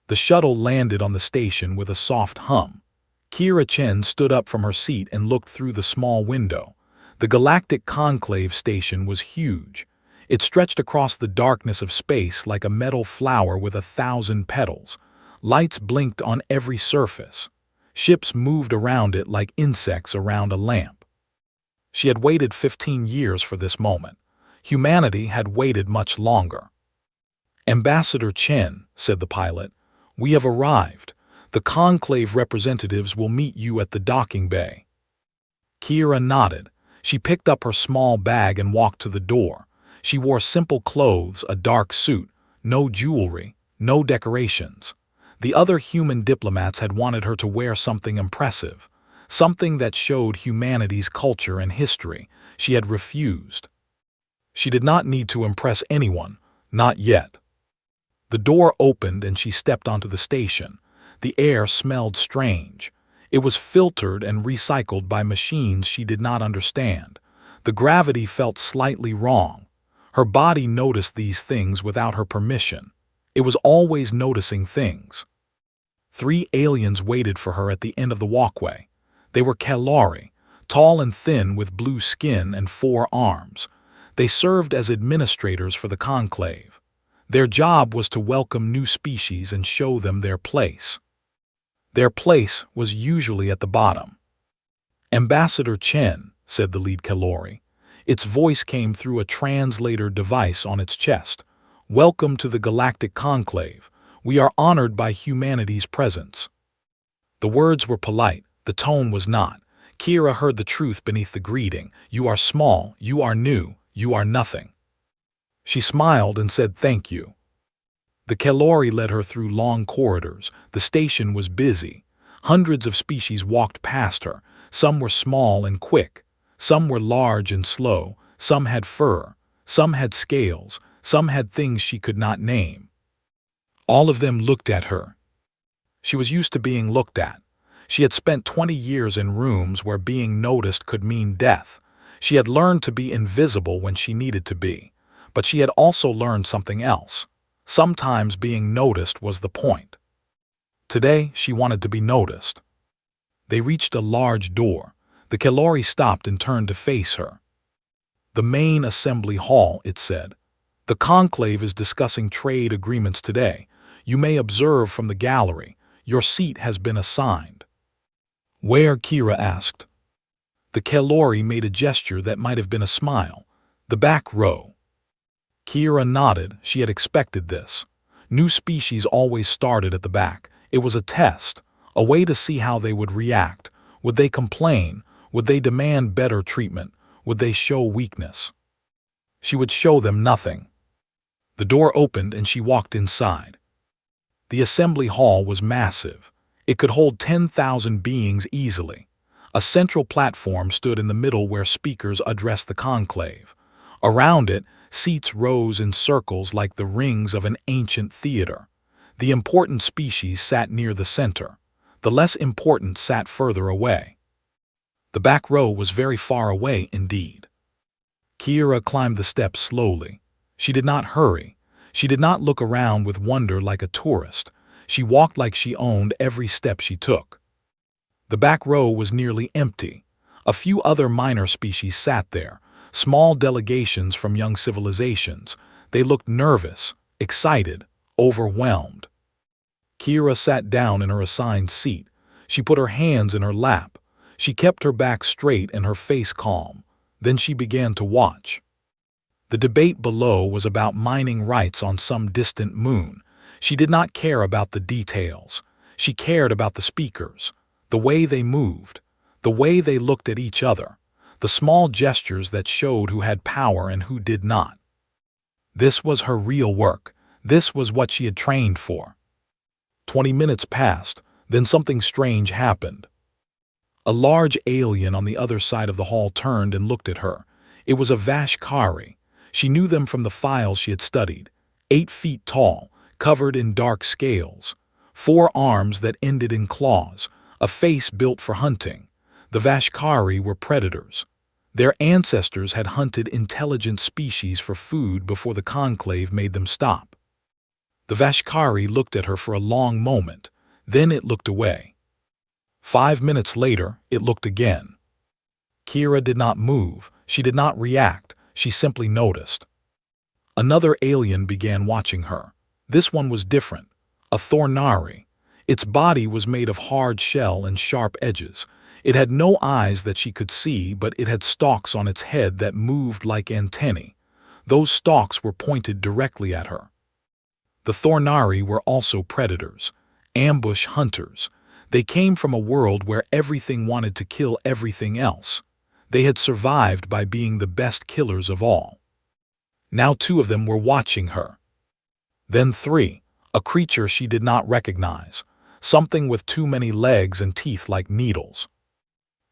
The shuttle landed on the station with a soft hum. Kira Chen stood up from her seat and looked through the small window. The Galactic Conclave station was huge. It stretched across the darkness of space like a metal flower with 1,000 petals. Lights blinked on every surface. Ships moved around it like insects around a lamp. She had waited 15 years for this moment. Humanity had waited much longer. "Ambassador Chen," said the pilot, "we have arrived. The Conclave representatives will meet you at the docking bay." Kira nodded. She picked up her small bag and walked to the door. She wore simple clothes, a dark suit, no jewelry, no decorations. The other human diplomats had wanted her to wear something impressive, something that showed humanity's culture and history. She had refused. She did not need to impress anyone, not yet. The door opened and she stepped onto the station. The air smelled strange. It was filtered and recycled by machines she did not understand. The gravity felt slightly wrong. Her body noticed these things without her permission. It was always noticing things. 3 aliens waited for her at the end of the walkway. They were Kalari, tall and thin with blue skin and 4 arms. They served as administrators for the Conclave. Their job was to welcome new species and show them their place. Their place was usually at the bottom. "Ambassador Chen," said the lead Kalori. Its voice came through a translator device on its chest. "Welcome to the Galactic Conclave. We are honored by humanity's presence." The words were polite, the tone was not. Kira heard the truth beneath the greeting. "You are small, you are new, you are nothing." She smiled and said thank you. The Kalori led her through long corridors. The station was busy. Hundreds of species walked past her. Some were small and quick. Some were large and slow. Some had fur. Some had scales. Some had things she could not name. All of them looked at her. She was used to being looked at. She had spent 20 years in rooms where being noticed could mean death. She had learned to be invisible when she needed to be. But she had also learned something else. Sometimes being noticed was the point. Today, she wanted to be noticed. They reached a large door. The Kalori stopped and turned to face her. "The main assembly hall," it said. "The Conclave is discussing trade agreements today. You may observe from the gallery. Your seat has been assigned." "Where?" Kira asked. The Kalori made a gesture that might have been a smile. "The back row." Kira nodded. She had expected this. New species always started at the back. It was a test, a way to see how they would react. Would they complain? Would they demand better treatment? Would they show weakness? She would show them nothing. The door opened and she walked inside. The assembly hall was massive. It could hold 10,000 beings easily. A central platform stood in the middle where speakers addressed the conclave. Around it, seats rose in circles like the rings of an ancient theater. The important species sat near the center. The less important sat further away. The back row was very far away indeed. Kira climbed the steps slowly. She did not hurry. She did not look around with wonder like a tourist. She walked like she owned every step she took. The back row was nearly empty. A few other minor species sat there, small delegations from young civilizations. They looked nervous, excited, overwhelmed. Kira sat down in her assigned seat. She put her hands in her lap. She kept her back straight and her face calm. Then she began to watch. The debate below was about mining rights on some distant moon. She did not care about the details. She cared about the speakers, the way they moved, the way they looked at each other, the small gestures that showed who had power and who did not. This was her real work. This was what she had trained for. 20 minutes passed, then something strange happened. A large alien on the other side of the hall turned and looked at her. It was a Vashkari. She knew them from the files she had studied. 8 feet tall, covered in dark scales, 4 arms that ended in claws, a face built for hunting. The Vashkari were predators. Their ancestors had hunted intelligent species for food before the conclave made them stop. The Vashkari looked at her for a long moment, then it looked away. 5 minutes later, it looked again. Kira did not move, she did not react, she simply noticed. Another alien began watching her. This one was different, a Thornari. Its body was made of hard shell and sharp edges. It had no eyes that she could see, but it had stalks on its head that moved like antennae. Those stalks were pointed directly at her. The Thornari were also predators, ambush hunters. They came from a world where everything wanted to kill everything else. They had survived by being the best killers of all. Now 2 of them were watching her. Then 3, a creature she did not recognize, something with too many legs and teeth like needles.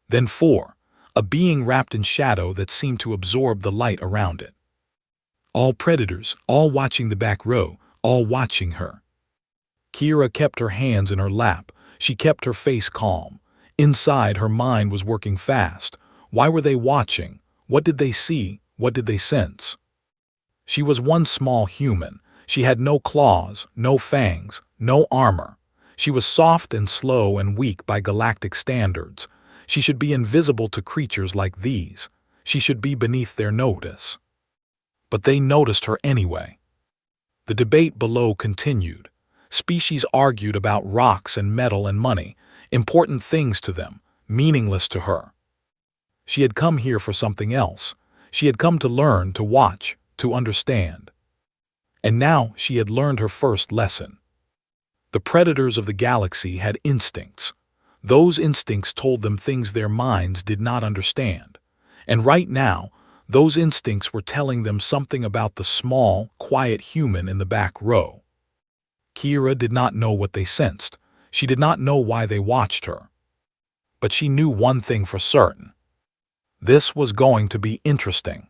Then 4, a being wrapped in shadow that seemed to absorb the light around it. All predators, all watching the back row, all watching her. Kira kept her hands in her lap. She kept her face calm. Inside, her mind was working fast. Why were they watching? What did they see? What did they sense? She was one small human. She had no claws, no fangs, no armor. She was soft and slow and weak by galactic standards. She should be invisible to creatures like these. She should be beneath their notice. But they noticed her anyway. The debate below continued. Species argued about rocks and metal and money, important things to them, meaningless to her. She had come here for something else. She had come to learn, to watch, to understand. And now she had learned her first lesson. The predators of the galaxy had instincts. Those instincts told them things their minds did not understand. And right now, those instincts were telling them something about the small, quiet human in the back row. Kira did not know what they sensed. She did not know why they watched her. But she knew one thing for certain. This was going to be interesting.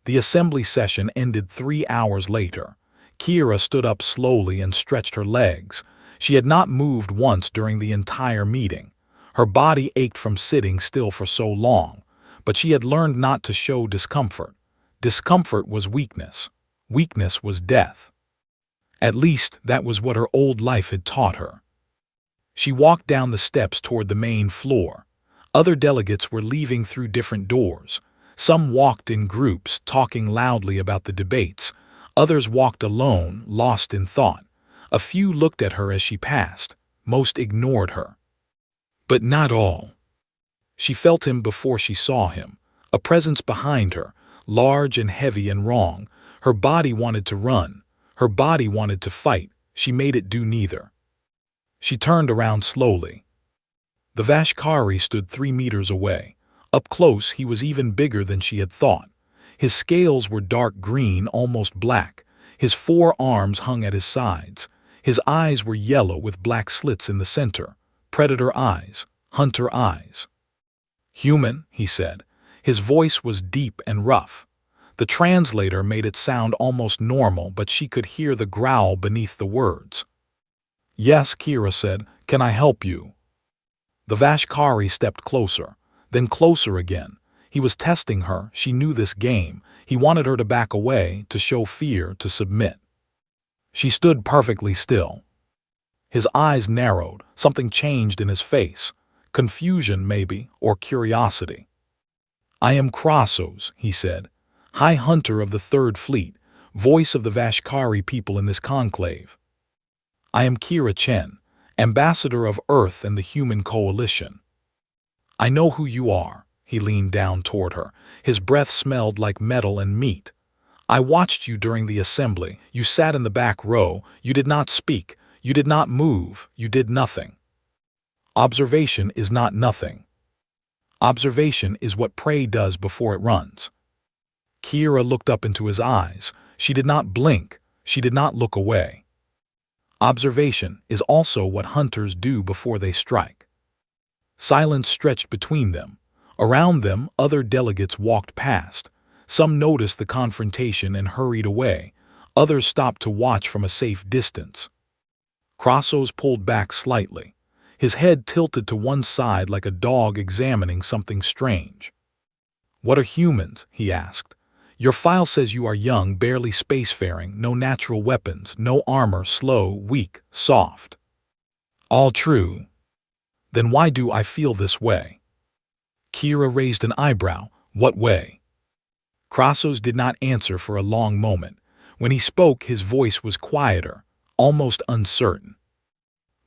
The assembly session ended 3 hours later. Kira stood up slowly and stretched her legs. She had not moved once during the entire meeting. Her body ached from sitting still for so long, but she had learned not to show discomfort. Discomfort was weakness. Weakness was death. At least that was what her old life had taught her. She walked down the steps toward the main floor. Other delegates were leaving through different doors. Some walked in groups, talking loudly about the debates. Others walked alone, lost in thought. A few looked at her as she passed. Most ignored her. But not all. She felt him before she saw him. A presence behind her, large and heavy and wrong. Her body wanted to run. Her body wanted to fight. She made it do neither. She turned around slowly. The Vashkari stood 3 meters away. Up close, he was even bigger than she had thought. His scales were dark green, almost black. His 4 arms hung at his sides. His eyes were yellow with black slits in the center. Predator eyes, hunter eyes. "Human," he said. His voice was deep and rough. The translator made it sound almost normal, but she could hear the growl beneath the words. "Yes," Kira said. "Can I help you?" The Vashkari stepped closer, then closer again. He was testing her. She knew this game. He wanted her to back away, to show fear, to submit. She stood perfectly still. His eyes narrowed. Something changed in his face. Confusion, maybe, or curiosity. "I am Krassos," he said, "High Hunter of the Third Fleet, voice of the Vashkari people in this conclave. I am Kira Chen, ambassador of Earth and the Human Coalition. I know who you are." He leaned down toward her. His breath smelled like metal and meat. "I watched you during the assembly. You sat in the back row. You did not speak. You did not move. You did nothing. Observation is not nothing. Observation is what prey does before it runs." Kira looked up into his eyes. She did not blink. She did not look away. Observation is also what hunters do before they strike. Silence stretched between them. Around them, other delegates walked past. Some noticed the confrontation and hurried away. Others stopped to watch from a safe distance. Krassos pulled back slightly. His head tilted to one side like a dog examining something strange. "What are humans?" he asked. Your file says you are young, barely spacefaring, no natural weapons, no armor, slow, weak, soft. All true. Then why do I feel this way? Kira raised an eyebrow. What way? Krassos did not answer for a long moment. When he spoke, his voice was quieter, almost uncertain.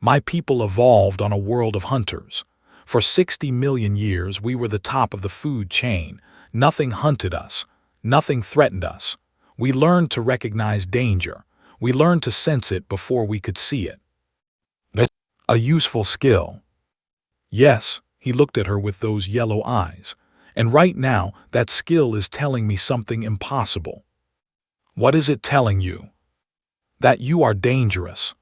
My people evolved on a world of hunters. For 60 million years, we were the top of the food chain. Nothing hunted us. Nothing threatened us. We learned to recognize danger. We learned to sense it before we could see it. That's a useful skill. Yes, he looked at her with those yellow eyes. And right now, that skill is telling me something impossible. What is it telling you? That you are dangerous.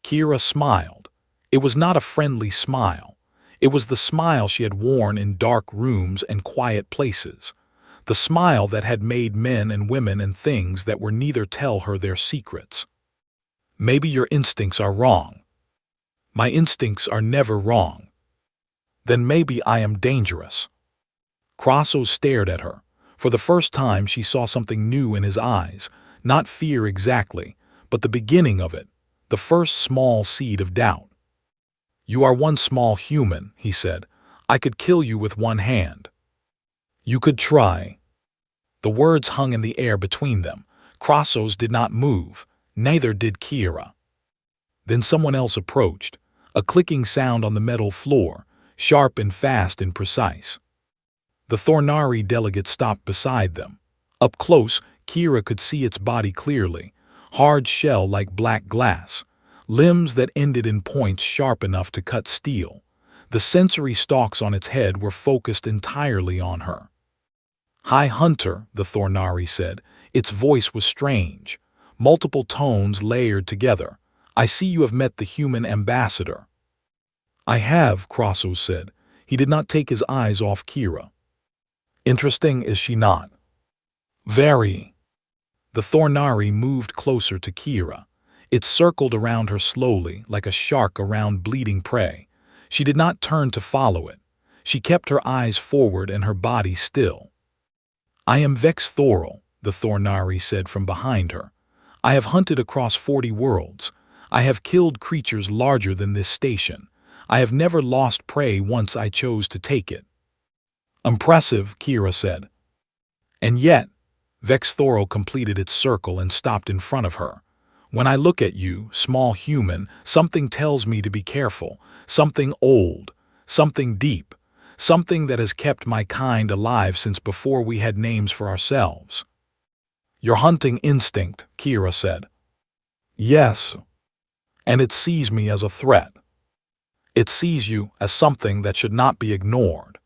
Kira smiled. It was not a friendly smile. It was the smile she had worn in dark rooms and quiet places. The smile that had made men and women and things that were neither tell her their secrets. Maybe your instincts are wrong. My instincts are never wrong. Then maybe I am dangerous. Krassos stared at her. For the first time she saw something new in his eyes, not fear exactly, but the beginning of it, the first small seed of doubt. You are one small human, he said. I could kill you with one hand. You could try. The words hung in the air between them. Krassos did not move, neither did Kira. Then someone else approached, a clicking sound on the metal floor, sharp and fast and precise. The Thornari delegate stopped beside them. Up close, Kira could see its body clearly, hard shell like black glass, limbs that ended in points sharp enough to cut steel. The sensory stalks on its head were focused entirely on her. High Hunter, the Thornari said. Its voice was strange, multiple tones layered together. I see you have met the human ambassador. I have, Krassos said. He did not take his eyes off Kira. Interesting, is she not? Very. The Thornari moved closer to Kira. It circled around her slowly, like a shark around bleeding prey. She did not turn to follow it. She kept her eyes forward and her body still. I am Vex Thoral, the Thornari said from behind her. I have hunted across 40 worlds. I have killed creatures larger than this station. I have never lost prey once I chose to take it. Impressive, Kira said. And yet, Vex Thoral completed its circle and stopped in front of her. When I look at you, small human, something tells me to be careful, something old, something deep, something that has kept my kind alive since before we had names for ourselves. Your hunting instinct, Kira said. Yes. And it sees me as a threat. It sees you as something that should not be ignored.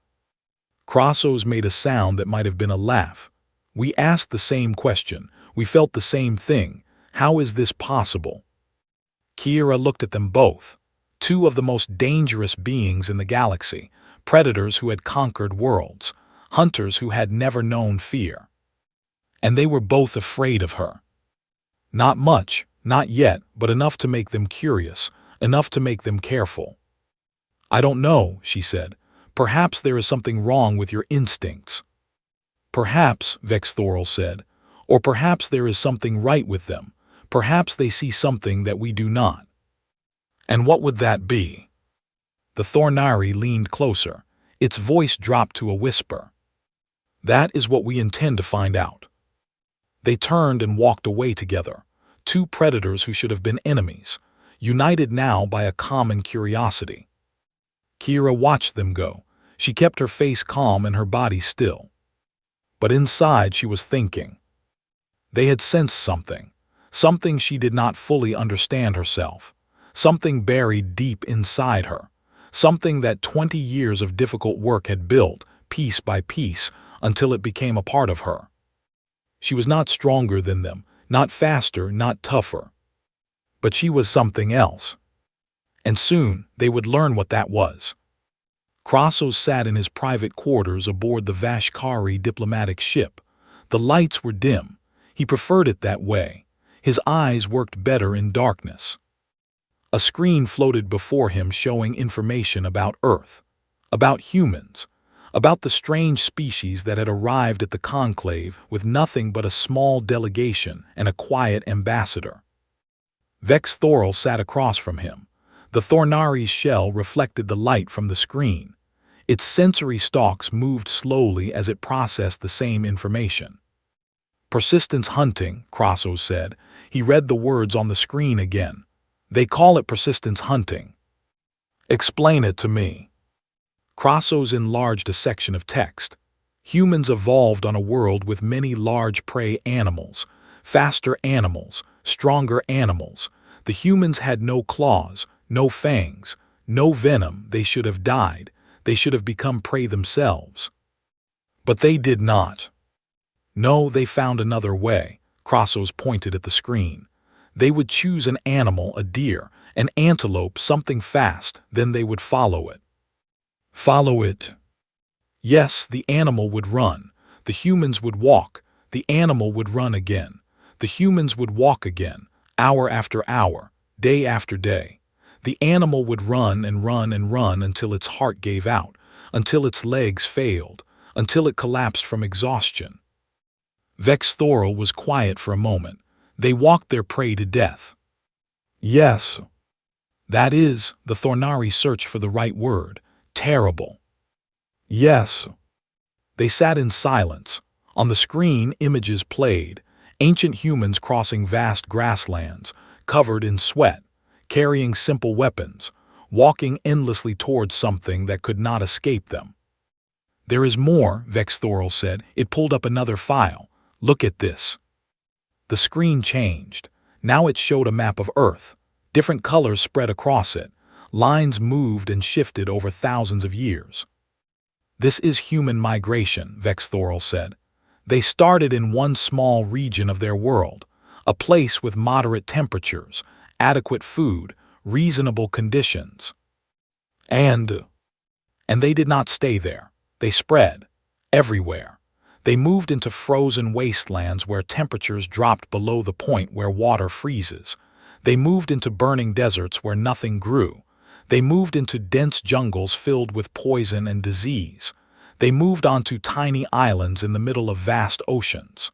Krassos made a sound that might have been a laugh. We asked the same question. We felt the same thing. How is this possible? Kira looked at them both. Two of the most dangerous beings in the galaxy, predators who had conquered worlds, hunters who had never known fear. And they were both afraid of her. Not much, not yet, but enough to make them curious, enough to make them careful. I don't know, she said. Perhaps there is something wrong with your instincts. Perhaps, Vex Thoral said, or perhaps there is something right with them. Perhaps they see something that we do not. And what would that be? The Thornari leaned closer. Its voice dropped to a whisper. That is what we intend to find out. They turned and walked away together, two predators who should have been enemies, united now by a common curiosity. Kira watched them go. She kept her face calm and her body still. But inside she was thinking. They had sensed something, something she did not fully understand herself, something buried deep inside her, something that 20 years of difficult work had built, piece by piece, until it became a part of her. She was not stronger than them, not faster, not tougher. But she was something else. And soon they would learn what that was. Krassos sat in his private quarters aboard the Vashkari diplomatic ship. The lights were dim. He preferred it that way. His eyes worked better in darkness. A screen floated before him showing information about Earth, about humans, about the strange species that had arrived at the Conclave with nothing but a small delegation and a quiet ambassador. Vex Thorl sat across from him. The Thornari's shell reflected the light from the screen. Its sensory stalks moved slowly as it processed the same information. Persistence hunting, Crossos said. He read the words on the screen again. They call it persistence hunting. Explain it to me. Crossos enlarged a section of text. Humans evolved on a world with many large prey animals, faster animals, stronger animals. The humans had no claws, no fangs, no venom. They should have died. They should have become prey themselves. But they did not. No, they found another way. Crossos pointed at the screen. They would choose an animal, a deer, an antelope, something fast, then they would follow it. Follow it. Yes, the animal would run. The humans would walk. The animal would run again. The humans would walk again, hour after hour, day after day. The animal would run and run and run until its heart gave out, until its legs failed, until it collapsed from exhaustion. Vex Thorl was quiet for a moment. They walked their prey to death. Yes. That is, the Thornari searched for the right word. Terrible. Yes. They sat in silence. On the screen, images played. Ancient humans crossing vast grasslands, covered in sweat, carrying simple weapons, walking endlessly towards something that could not escape them. There is more, Vex Thorl said. It pulled up another file. Look at this. The screen changed. Now it showed a map of Earth. Different colors spread across it. Lines moved and shifted over thousands of years. This is human migration, Vex Thorl said. They started in one small region of their world, a place with moderate temperatures, adequate food, reasonable conditions. And they did not stay there. They spread everywhere. They moved into frozen wastelands where temperatures dropped below the point where water freezes. They moved into burning deserts where nothing grew. They moved into dense jungles filled with poison and disease. They moved onto tiny islands in the middle of vast oceans.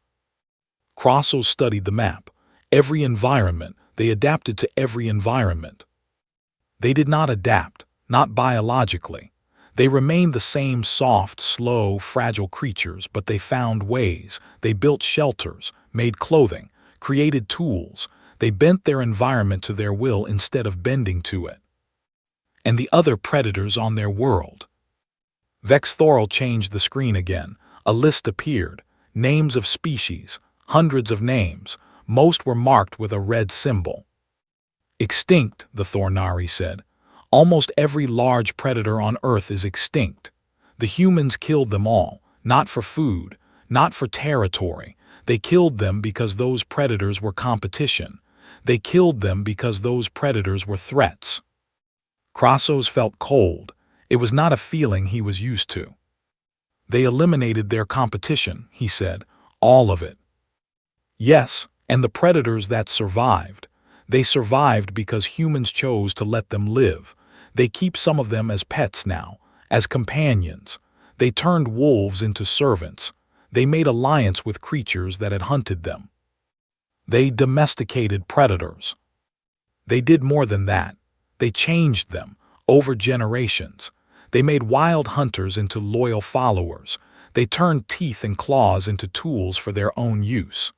Crossos studied the map. Every environment, they adapted to every environment. They did not adapt, not biologically. They remained the same soft, slow, fragile creatures, but they found ways. They built shelters, made clothing, created tools. They bent their environment to their will instead of bending to it. And the other predators on their world. Vex Thorl changed the screen again. A list appeared. Names of species, hundreds of names. Most were marked with a red symbol. Extinct, the Thornari said. Almost every large predator on Earth is extinct. The humans killed them all, not for food, not for territory. They killed them because those predators were competition. They killed them because those predators were threats. Crossos felt cold. It was not a feeling he was used to. They eliminated their competition, he said, all of it. Yes, and the predators that survived. They survived because humans chose to let them live. They keep some of them as pets now, as companions. They turned wolves into servants. They made alliance with creatures that had hunted them. They domesticated predators. They did more than that. They changed them, over generations. They made wild hunters into loyal followers. They turned teeth and claws into tools for their own use.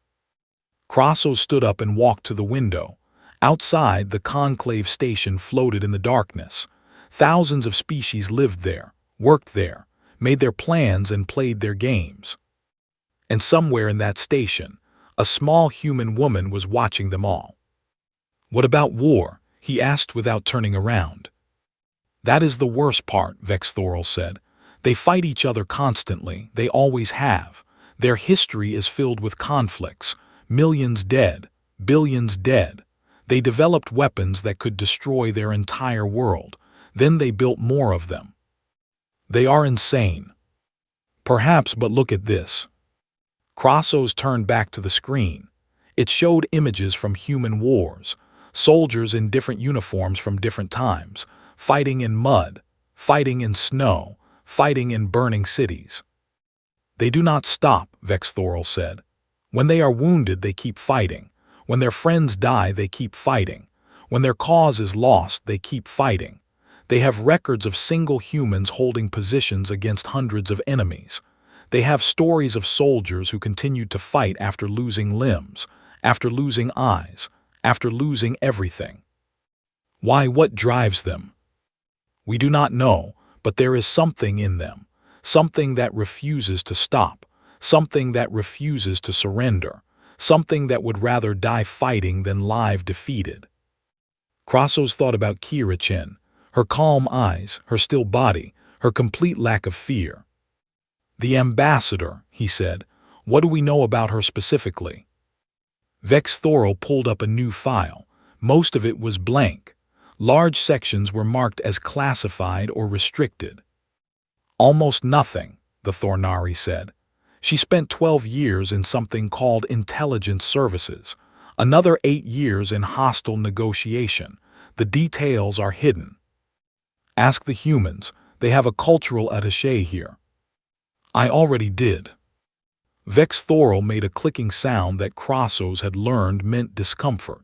Crossos stood up and walked to the window. Outside, the Conclave station floated in the darkness. Thousands of species lived there, worked there, made their plans and played their games. And somewhere in that station, a small human woman was watching them all. What about war? He asked without turning around. That is the worst part, Vex Thorl said. They fight each other constantly, they always have. Their history is filled with conflicts, millions dead, billions dead. They developed weapons that could destroy their entire world. Then they built more of them. They are insane. Perhaps, but look at this. Crossos turned back to the screen. It showed images from human wars, soldiers in different uniforms from different times, fighting in mud, fighting in snow, fighting in burning cities. They do not stop, Vexthorel said. When they are wounded, they keep fighting. When their friends die, they keep fighting. When their cause is lost, they keep fighting. They have records of single humans holding positions against hundreds of enemies. They have stories of soldiers who continued to fight after losing limbs, after losing eyes, after losing everything. Why, what drives them? We do not know, but there is something in them, something that refuses to stop, something that refuses to surrender, something that would rather die fighting than live defeated. Krassos thought about Kira Chen, her calm eyes, her still body, her complete lack of fear. The ambassador, he said. What do we know about her specifically? Vexthorel pulled up a new file. Most of it was blank. Large sections were marked as classified or restricted. Almost nothing, the Thornari said. She spent 12 years in something called intelligence services, another 8 years in hostile negotiation. The details are hidden. Ask the humans. They have a cultural attaché here. I already did. Vexthorel made a clicking sound that Krassos had learned meant discomfort.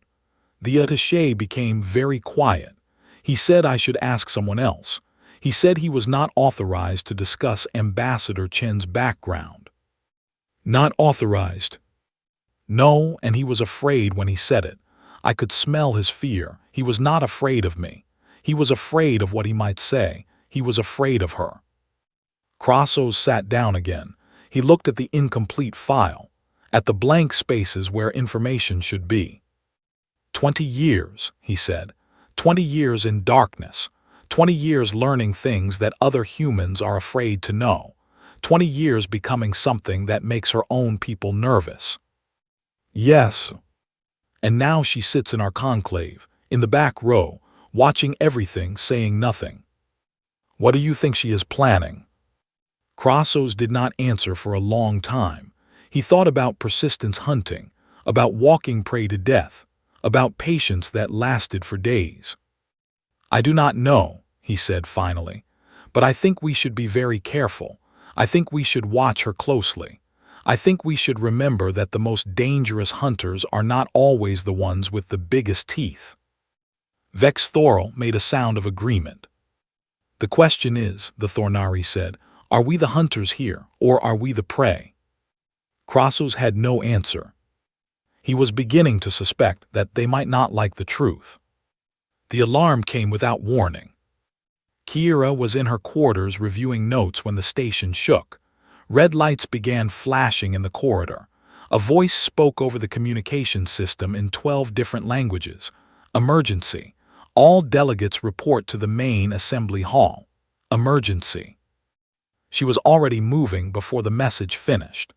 The attaché became very quiet. He said I should ask someone else. He said he was not authorized to discuss Ambassador Chen's background. Not authorized. No, and he was afraid when he said it. I could smell his fear. He was not afraid of me. He was afraid of what he might say. He was afraid of her. Krassos sat down again. He looked at the incomplete file, at the blank spaces where information should be. 20 years, he said. 20 years in darkness. 20 years learning things that other humans are afraid to know. 20 years becoming something that makes her own people nervous. Yes. And now she sits in our conclave, in the back row, watching everything, saying nothing. What do you think she is planning? Krassos did not answer for a long time. He thought about persistence hunting, about walking prey to death, about patience that lasted for days. I do not know, he said finally, but I think we should be very careful. I think we should watch her closely. I think we should remember that the most dangerous hunters are not always the ones with the biggest teeth. Vexthorel made a sound of agreement. The question is, the Thornari said, are we the hunters here, or are we the prey? Krassos had no answer. He was beginning to suspect that they might not like the truth. The alarm came without warning. Kira was in her quarters reviewing notes when the station shook. Red lights began flashing in the corridor. A voice spoke over the communication system in 12 different languages. Emergency. All delegates report to the main assembly hall. Emergency. She was already moving before the message finished.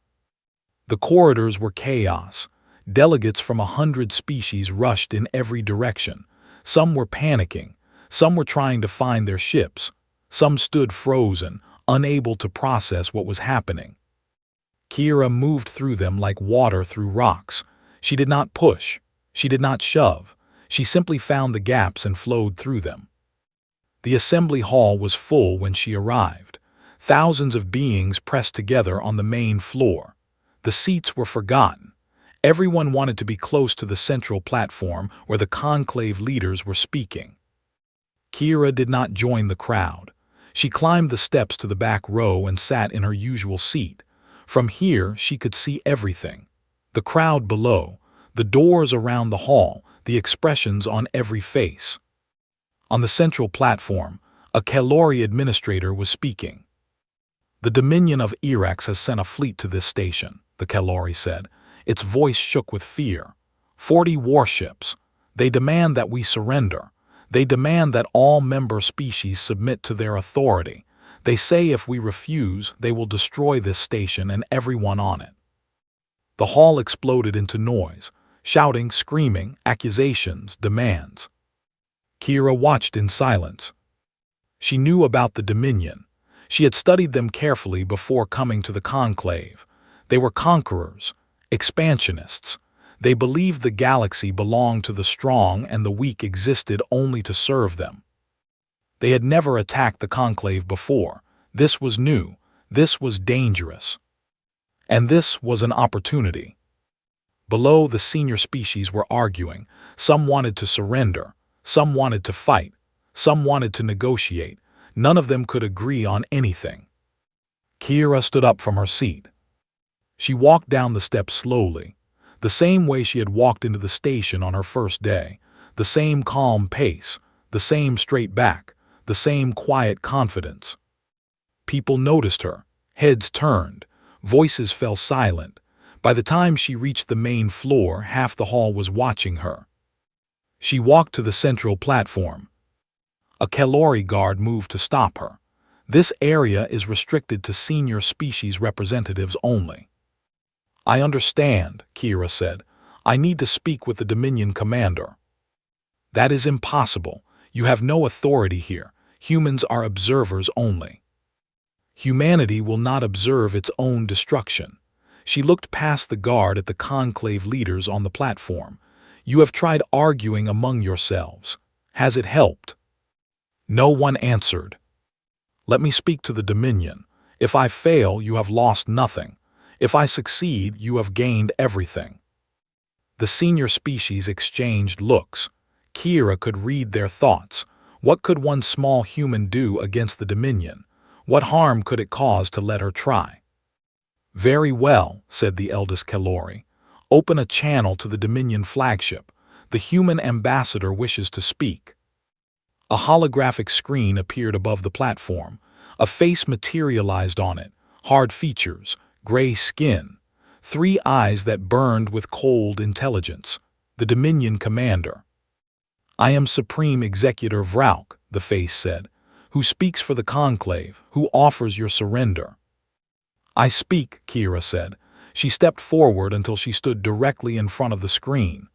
The corridors were chaos. Delegates from 100 species rushed in every direction. Some were panicking. Some were trying to find their ships. Some stood frozen, unable to process what was happening. Kira moved through them like water through rocks. She did not push. She did not shove. She simply found the gaps and flowed through them. The assembly hall was full when she arrived. Thousands of beings pressed together on the main floor. The seats were forgotten. Everyone wanted to be close to the central platform where the conclave leaders were speaking. Kira did not join the crowd. She climbed the steps to the back row and sat in her usual seat. From here, she could see everything. The crowd below, the doors around the hall, the expressions on every face. On the central platform, a Kalori administrator was speaking. The Dominion of Irax has sent a fleet to this station, the Kalori said. Its voice shook with fear. 40 warships. They demand that we surrender. They demand that all member species submit to their authority. They say if we refuse, they will destroy this station and everyone on it. The hall exploded into noise, shouting, screaming, accusations, demands. Kira watched in silence. She knew about the Dominion. She had studied them carefully before coming to the conclave. They were conquerors, expansionists. They believed the galaxy belonged to the strong and the weak existed only to serve them. They had never attacked the conclave before, This was new. This was dangerous. And this was an opportunity. Below, the senior species were arguing. Some wanted to surrender. Some wanted to fight. Some wanted to negotiate. None of them could agree on anything. Kira stood up from her seat. She walked down the steps slowly, the same way she had walked into the station on her first day, the same calm pace, the same straight back, the same quiet confidence. People noticed her, heads turned, voices fell silent. By the time she reached the main floor, half the hall was watching her. She walked to the central platform. A Kalori guard moved to stop her. This area is restricted to senior species representatives only. I understand, Kira said. I need to speak with the Dominion commander. That is impossible. You have no authority here. Humans are observers only. Humanity will not observe its own destruction. She looked past the guard at the Conclave leaders on the platform. You have tried arguing among yourselves. Has it helped? No one answered. Let me speak to the Dominion. If I fail, you have lost nothing. If I succeed, you have gained everything. The senior species exchanged looks. Kira could read their thoughts. What could one small human do against the Dominion? What harm could it cause to let her try? Very well, said the eldest Kalori. Open a channel to the Dominion flagship. The human ambassador wishes to speak. A holographic screen appeared above the platform. A face materialized on it, hard features, gray skin, 3 eyes that burned with cold intelligence. The Dominion commander. I am Supreme Executor Vrauk, the face said, who speaks for the Conclave, who offers your surrender. I speak, Kira said. She stepped forward until she stood directly in front of the screen.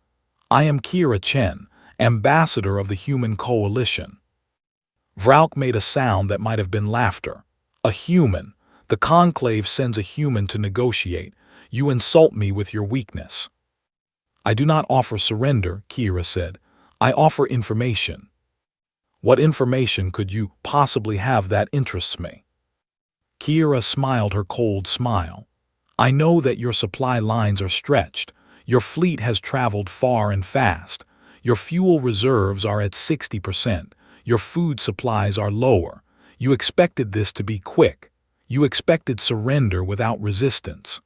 I am Kira Chen, ambassador of the Human Coalition. Vrauk made a sound that might have been laughter. A human. The Conclave sends a human to negotiate. You insult me with your weakness. I do not offer surrender, Kira said. I offer information. What information could you possibly have that interests me? Kira smiled her cold smile. I know that your supply lines are stretched. Your fleet has traveled far and fast. Your fuel reserves are at 60%. Your food supplies are lower. You expected this to be quick. You expected surrender without resistance.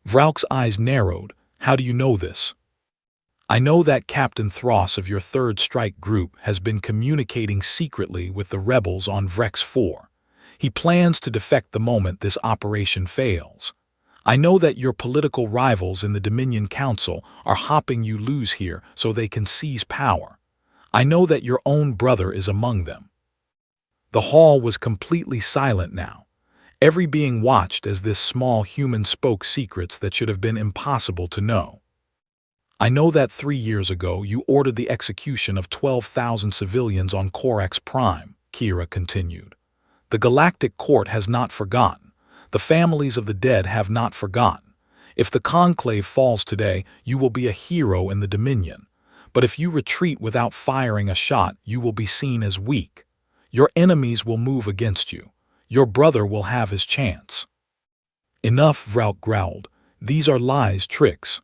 Vrauk's eyes narrowed. How do you know this? I know that Captain Thross of your Third Strike Group has been communicating secretly with the rebels on Vrex 4. He plans to defect the moment this operation fails. I know that your political rivals in the Dominion Council are hopping you loose here so they can seize power. I know that your own brother is among them. The hall was completely silent now. Every being watched as this small human spoke secrets that should have been impossible to know. I know that 3 years ago you ordered the execution of 12,000 civilians on Corax Prime, Kira continued. The Galactic Court has not forgotten. The families of the dead have not forgotten. If the Conclave falls today, you will be a hero in the Dominion. But if you retreat without firing a shot, you will be seen as weak. Your enemies will move against you. Your brother will have his chance. Enough, Vrauk growled. These are lies, tricks.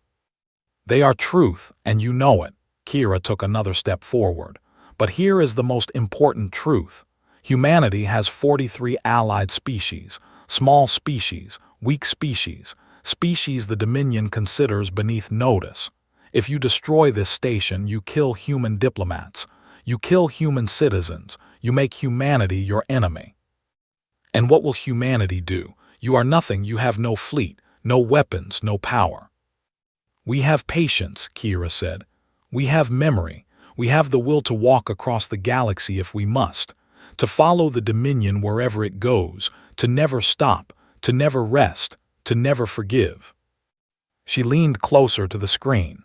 They are truth, and you know it. Kira took another step forward. But here is the most important truth. Humanity has 43 allied species, small species, weak species, species the Dominion considers beneath notice. If you destroy this station, you kill human diplomats. You kill human citizens. You make humanity your enemy. And what will humanity do? You are nothing. You have no fleet, no weapons, no power. We have patience, Kira said. We have memory. We have the will to walk across the galaxy if we must, to follow the Dominion wherever it goes, to never stop, to never rest, to never forgive. She leaned closer to the screen.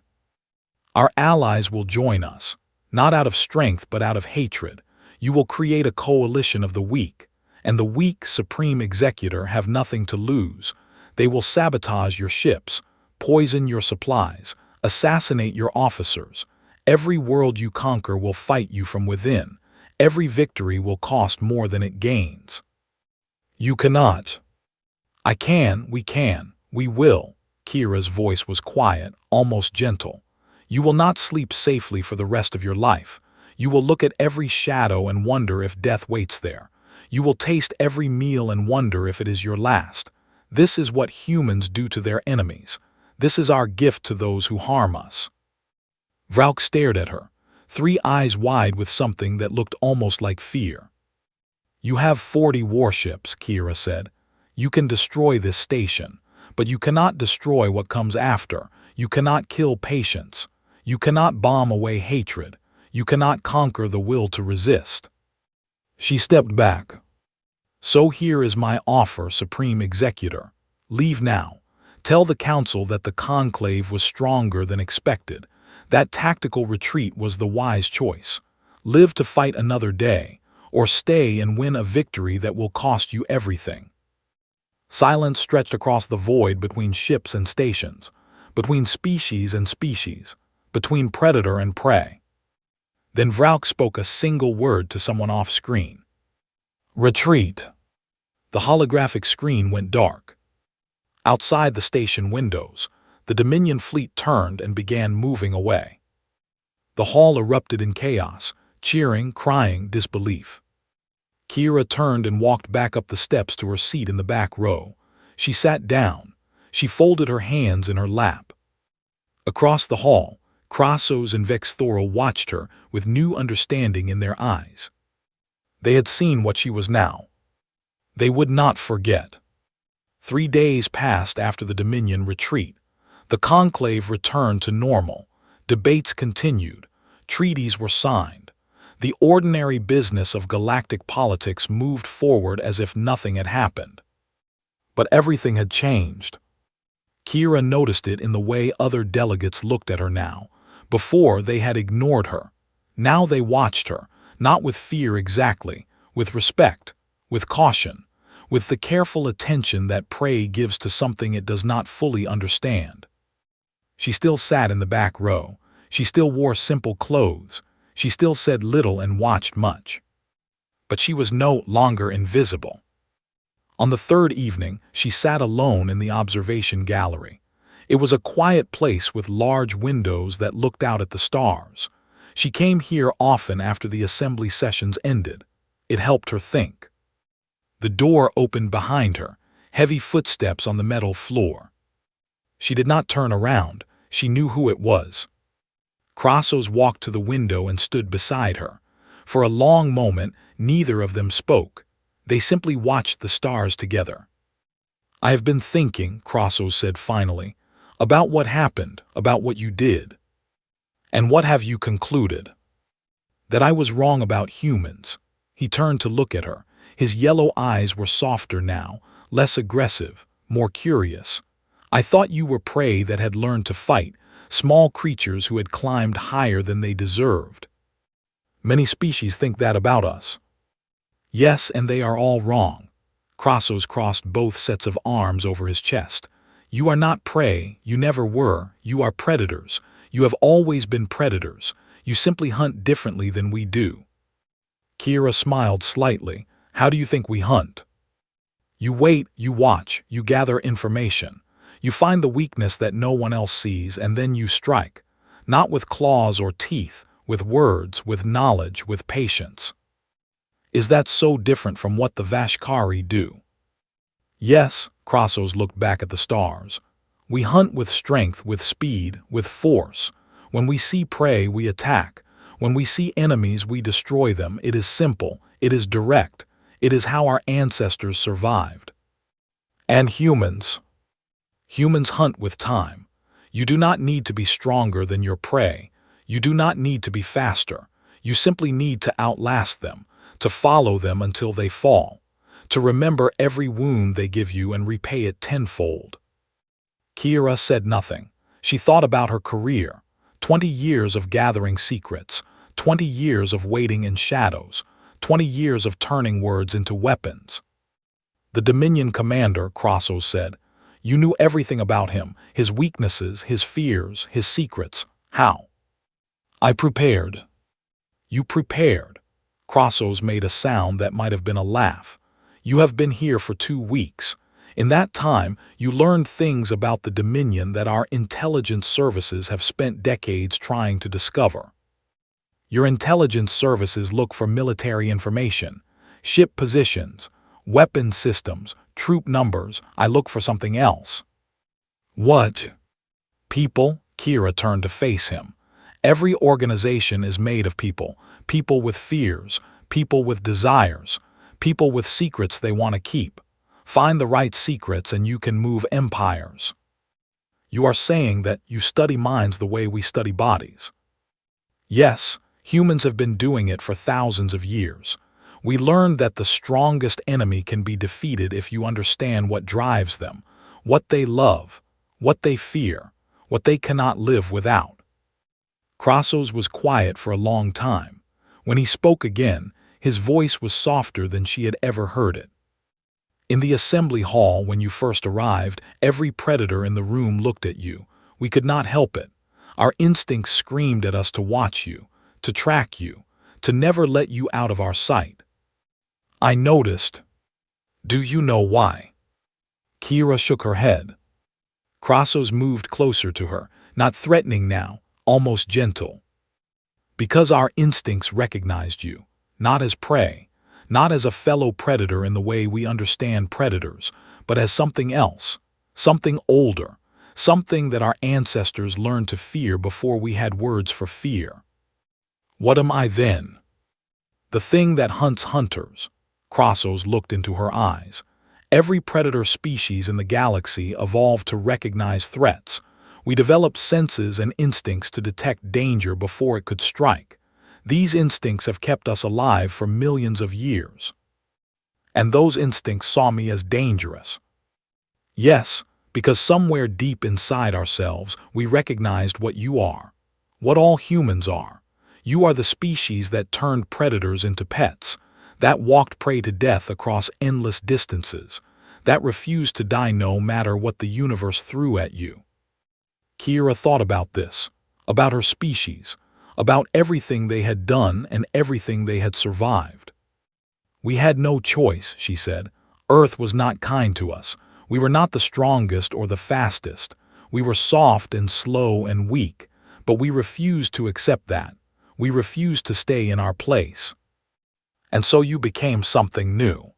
Our allies will join us, not out of strength but out of hatred. You will create a coalition of the weak, and the weak Supreme Executor have nothing to lose. They will sabotage your ships, poison your supplies, assassinate your officers. Every world you conquer will fight you from within. Every victory will cost more than it gains. You cannot. I can, we will. Kira's voice was quiet, almost gentle. You will not sleep safely for the rest of your life. You will look at every shadow and wonder if death waits there. You will taste every meal and wonder if it is your last. This is what humans do to their enemies. This is our gift to those who harm us. Vrauk stared at her, 3 eyes wide with something that looked almost like fear. You have 40 warships, Kira said. You can destroy this station, but you cannot destroy what comes after. You cannot kill patience. You cannot bomb away hatred. You cannot conquer the will to resist. She stepped back. So here is my offer, Supreme Executor. Leave now. Tell the Council that the Conclave was stronger than expected. That tactical retreat was the wise choice. Live to fight another day, or stay and win a victory that will cost you everything. Silence stretched across the void between ships and stations, between species and species, between predator and prey. Then Vrauk spoke a single word to someone off-screen. Retreat. The holographic screen went dark. Outside the station windows, the Dominion fleet turned and began moving away. The hall erupted in chaos, cheering, crying, disbelief. Kira turned and walked back up the steps to her seat in the back row. She sat down. She folded her hands in her lap. Across the hall, Krassos and Vexthora watched her with new understanding in their eyes. They had seen what she was now. They would not forget. 3 days passed after the Dominion retreat. The Conclave returned to normal. Debates continued. Treaties were signed. The ordinary business of galactic politics moved forward as if nothing had happened. But everything had changed. Kira noticed it in the way other delegates looked at her now. Before, they had ignored her. Now they watched her, not with fear exactly, with respect, with caution, with the careful attention that prey gives to something it does not fully understand. She still sat in the back row. She still wore simple clothes. She still said little and watched much. But she was no longer invisible. On the 3rd evening, she sat alone in the observation gallery. It was a quiet place with large windows that looked out at the stars. She came here often after the assembly sessions ended. It helped her think. The door opened behind her, heavy footsteps on the metal floor. She did not turn around. She knew who it was. Krassos walked to the window and stood beside her. For a long moment, neither of them spoke. They simply watched the stars together. I have been thinking, Krassos said finally, about what happened, about what you did. And what have you concluded? That I was wrong about humans. He turned to look at her. His yellow eyes were softer now, less aggressive, more curious. I thought you were prey that had learned to fight, small creatures who had climbed higher than they deserved. Many species think that about us. Yes, and they are all wrong. Krassos crossed both sets of arms over his chest. You are not prey, you never were, you are predators. You have always been predators. You simply hunt differently than we do. Kira smiled slightly. How do you think we hunt? You wait, you watch, you gather information. You find the weakness that no one else sees, and then you strike. Not with claws or teeth, with words, with knowledge, with patience. Is that so different from what the Vashkari do? Yes, Krassos looked back at the stars. We hunt with strength, with speed, with force. When we see prey, we attack. When we see enemies, we destroy them. It is simple. It is direct. It is how our ancestors survived. And humans? Humans hunt with time. You do not need to be stronger than your prey. You do not need to be faster. You simply need to outlast them, to follow them until they fall, to remember every wound they give you and repay it tenfold. Kira said nothing. She thought about her career, 20 years of gathering secrets, 20 years of waiting in shadows, 20 years of turning words into weapons. The Dominion commander, Krassos said, you knew everything about him, his weaknesses, his fears, his secrets. How? I prepared. You prepared. Krassos made a sound that might have been a laugh. You have been here for 2 weeks. In that time, you learned things about the Dominion that our intelligence services have spent decades trying to discover. Your intelligence services look for military information, ship positions, weapon systems, troop numbers. I look for something else. What? People? Kira turned to face him. Every organization is made of people, people with fears, people with desires, people with secrets they want to keep. Find the right secrets and you can move empires. You are saying that you study minds the way we study bodies. Yes, humans have been doing it for thousands of years. We learned that the strongest enemy can be defeated if you understand what drives them, what they love, what they fear, what they cannot live without. Crassus was quiet for a long time. When he spoke again, his voice was softer than she had ever heard it. In the assembly hall when you first arrived, every predator in the room looked at you. We could not help it. Our instincts screamed at us to watch you, to track you, to never let you out of our sight. I noticed. Do you know why? Kira shook her head. Crassus moved closer to her, not threatening now, almost gentle. Because our instincts recognized you, not as prey, not as a fellow predator in the way we understand predators, but as something else, something older, something that our ancestors learned to fear before we had words for fear. What am I then? The thing that hunts hunters. Crassus looked into her eyes. Every predator species in the galaxy evolved to recognize threats. We developed senses and instincts to detect danger before it could strike. These instincts have kept us alive for millions of years. And those instincts saw me as dangerous. Yes, because somewhere deep inside ourselves we recognized what you are, what all humans are. You are the species that turned predators into pets, that walked prey to death across endless distances, that refused to die no matter what the universe threw at you. Kira thought about this, about her species, about everything they had done and everything they had survived. We had no choice, she said. Earth was not kind to us. We were not the strongest or the fastest. We were soft and slow and weak, but we refused to accept that. We refused to stay in our place. And so you became something new.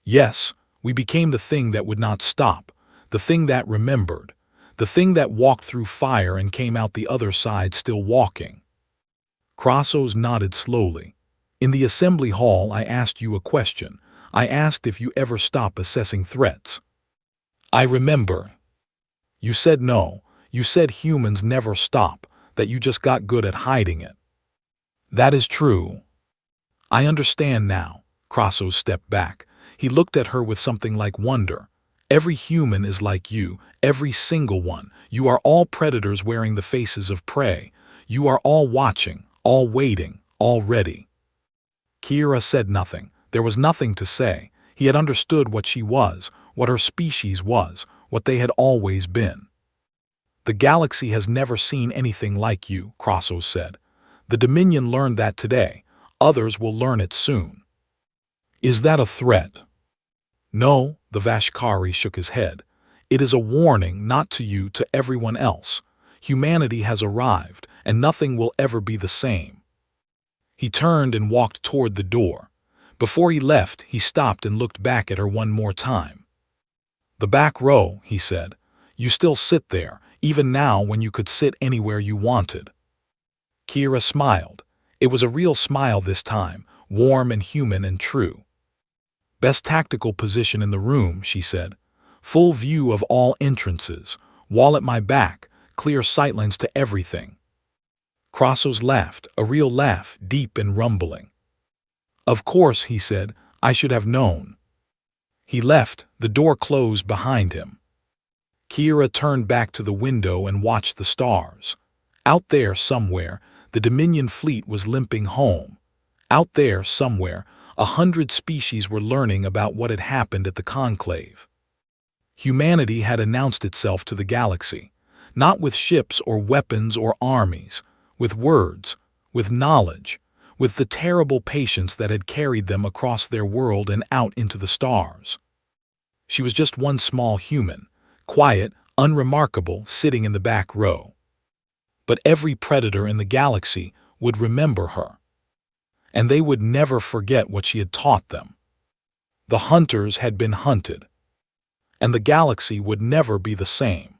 Yes, we became the thing that would not stop, the thing that remembered, the thing that walked through fire and came out the other side still walking. Crassus nodded slowly. In the assembly hall, I asked you a question. I asked if you ever stop assessing threats. I remember. You said no. You said humans never stop, that you just got good at hiding it. That is true. I understand now. Crassus stepped back. He looked at her with something like wonder. Every human is like you, every single one. You are all predators wearing the faces of prey. You are all watching, all waiting, all ready. Kira said nothing. There was nothing to say. He had understood what she was, what her species was, what they had always been. The galaxy has never seen anything like you, Crassus said. The Dominion learned that today. Others will learn it soon. Is that a threat? No, the Vashkari shook his head. It is a warning, not to you, to everyone else. Humanity has arrived, and nothing will ever be the same. He turned and walked toward the door. Before he left, he stopped and looked back at her one more time. The back row, he said. You still sit there, even now when you could sit anywhere you wanted. Kira smiled. It was a real smile this time, warm and human and true. Best tactical position in the room, she said. Full view of all entrances, wall at my back, clear sightlines to everything. Crassus laughed, a real laugh, deep and rumbling. Of course, he said, I should have known. He left, the door closed behind him. Kira turned back to the window and watched the stars. Out there somewhere, the Dominion fleet was limping home. Out there somewhere, 100 species were learning about what had happened at the Conclave. Humanity had announced itself to the galaxy, not with ships or weapons or armies, with words, with knowledge, with the terrible patience that had carried them across their world and out into the stars. She was just one small human, quiet, unremarkable, sitting in the back row. But every predator in the galaxy would remember her, and they would never forget what she had taught them. The hunters had been hunted, and the galaxy would never be the same.